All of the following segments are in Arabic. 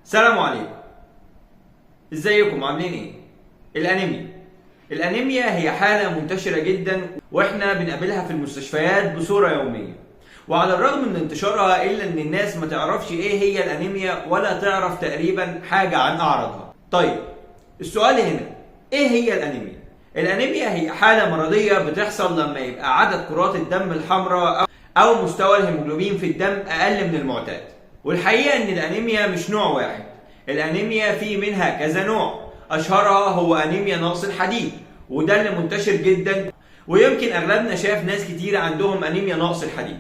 السلام عليكم. ازيكم عاملين ايه؟ الانيميا هي حالة منتشرة جدا واحنا بنقابلها في المستشفيات بصورة يومية، وعلى الرغم من انتشارها الا ان الناس ما تعرفش ايه هي الانيميا ولا تعرف تقريبا حاجة عن اعراضها. طيب السؤال هنا، ايه هي الانيميا؟ الانيميا هي حالة مرضية بتحصل لما يبقى عدد كرات الدم الحمراء او مستوى الهيموجلوبين في الدم اقل من المعتاد. والحقيقة ان الانيميا مش نوع واحد، الانيميا في منها كذا نوع، اشهرها هو انيميا نقص الحديد وده اللي منتشر جدا، ويمكن اغلبنا شاف ناس كتير عندهم انيميا نقص الحديد.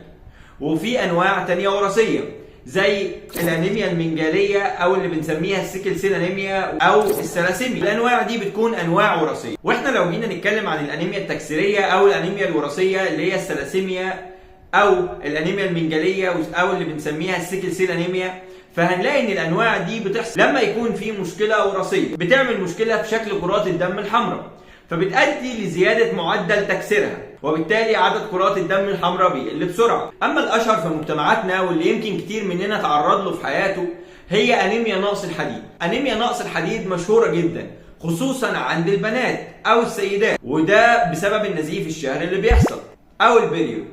وفي انواع تانية وراثية زي الانيميا المنجلية او اللي بنسميها السيكل سيل انيميا او الثلاسيميا. الانواع دي بتكون انواع وراثية، واحنا لو جينا نتكلم عن الانيميا التكسيرية او الانيميا الوراثية اللي هي الثلاسيميا او الانيميا المنجلية او اللي بنسميها السيكل سيل انيميا، فهنلاقي ان الانواع دي بتحصل لما يكون في مشكله وراثيه بتعمل مشكله في شكل كرات الدم الحمراء، فبتؤدي لزياده معدل تكسيرها، وبالتالي عدد كرات الدم الحمراء بيقل بسرعه. اما الاشهر في مجتمعاتنا واللي يمكن كتير مننا تعرض له في حياته هي انيميا نقص الحديد. انيميا نقص الحديد مشهوره جدا خصوصا عند البنات او السيدات، وده بسبب النزيف الشهري اللي بيحصل او البريود.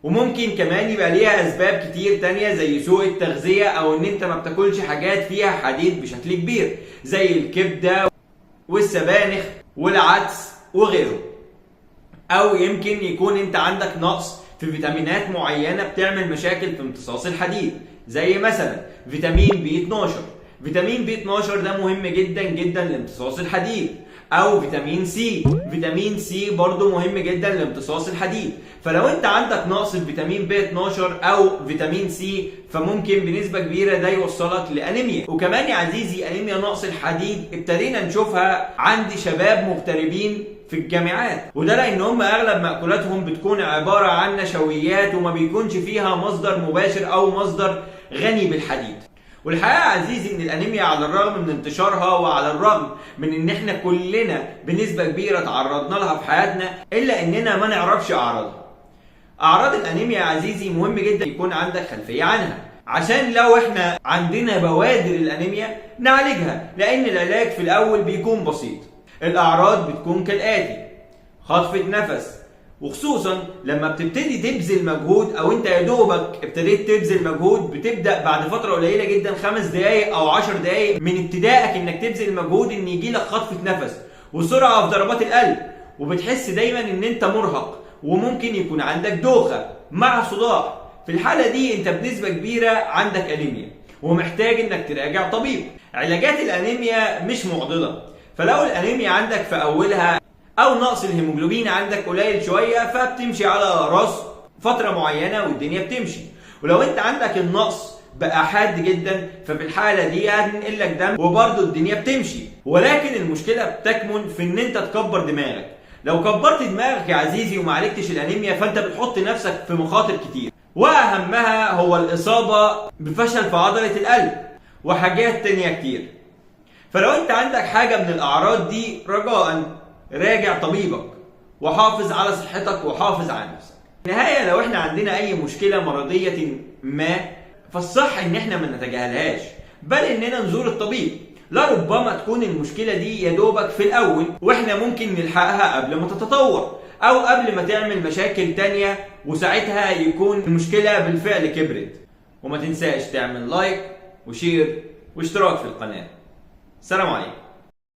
وممكن كمان يبقى ليها اسباب كتير تانية زي سوء التغذية او ان انت ما بتاكلش حاجات فيها حديد بشكل كبير زي الكبدة والسبانخ والعدس وغيره، او يمكن يكون انت عندك نقص في فيتامينات معينة بتعمل مشاكل في امتصاص الحديد زي مثلا فيتامين بي 12. فيتامين بي 12 ده مهم جدا جدا لامتصاص الحديد، او فيتامين سي. فيتامين سي برضو مهم جدا لامتصاص الحديد. فلو انت عندك نقص في فيتامين بي 12 او فيتامين سي فممكن بنسبة كبيرة ده يوصلك لانيميا. وكمان يا عزيزي انيميا نقص الحديد ابتدينا نشوفها عند شباب مغتربين في الجامعات، وده لان هم اغلب مأكولاتهم بتكون عبارة عن نشويات وما بيكونش فيها مصدر مباشر او مصدر غني بالحديد. والحقيقة يا عزيزي ان الانيميا على الرغم من انتشارها وعلى الرغم من ان احنا كلنا بنسبة كبيرة تعرضنا لها في حياتنا الا اننا ما نعرفش اعراضها. اعراض الانيميا يا عزيزي مهم جدا يكون عندك خلفية عنها، عشان لو احنا عندنا بوادر الانيميا نعالجها، لان العلاج في الاول بيكون بسيط. الاعراض بتكون كالاتي: خطفة نفس، وخصوصا لما بتبتدي تبذل مجهود او انت يا دوبك ابتديت تبذل مجهود، بتبدا بعد فتره قليله جدا 5 دقائق او 10 دقائق من ابتدائك انك تبذل المجهود ان يجي لك خطفه نفس وسرعه في ضربات القلب، وبتحس دايما ان انت مرهق، وممكن يكون عندك دوخه مع صداع. في الحاله دي انت بنسبه كبيره عندك انيميا ومحتاج انك تراجع طبيب. علاجات الانيميا مش معضله، فلو الانيميا عندك في اولها او نقص الهيموجلوبين عندك قليل شويه فبتمشي على راس فتره معينه والدنيا بتمشي. ولو انت عندك النقص بقى حاد جدا ففي الحاله دي هننقل لك دم وبرضه الدنيا بتمشي. ولكن المشكله بتكمن في ان انت تكبر دماغك. لو كبرت دماغك يا عزيزي وما عالجتش الانيميا فانت بتحط نفسك في مخاطر كتير، واهمها هو الاصابه بفشل في عضله القلب وحاجات تانيه كتير. فلو انت عندك حاجه من الاعراض دي رجاء راجع طبيبك وحافظ على صحتك وحافظ على نفسك. في النهاية لو احنا عندنا اي مشكلة مرضية ما فالصح ان احنا ما نتجاهلهاش، بل اننا نزور الطبيب. لربما تكون المشكلة دي يا دوبك في الاول واحنا ممكن نلحقها قبل ما تتطور او قبل ما تعمل مشاكل تانية، وساعتها يكون المشكلة بالفعل كبرت. وما تنساش تعمل لايك وشير واشتراك في القناة. السلام عليكم.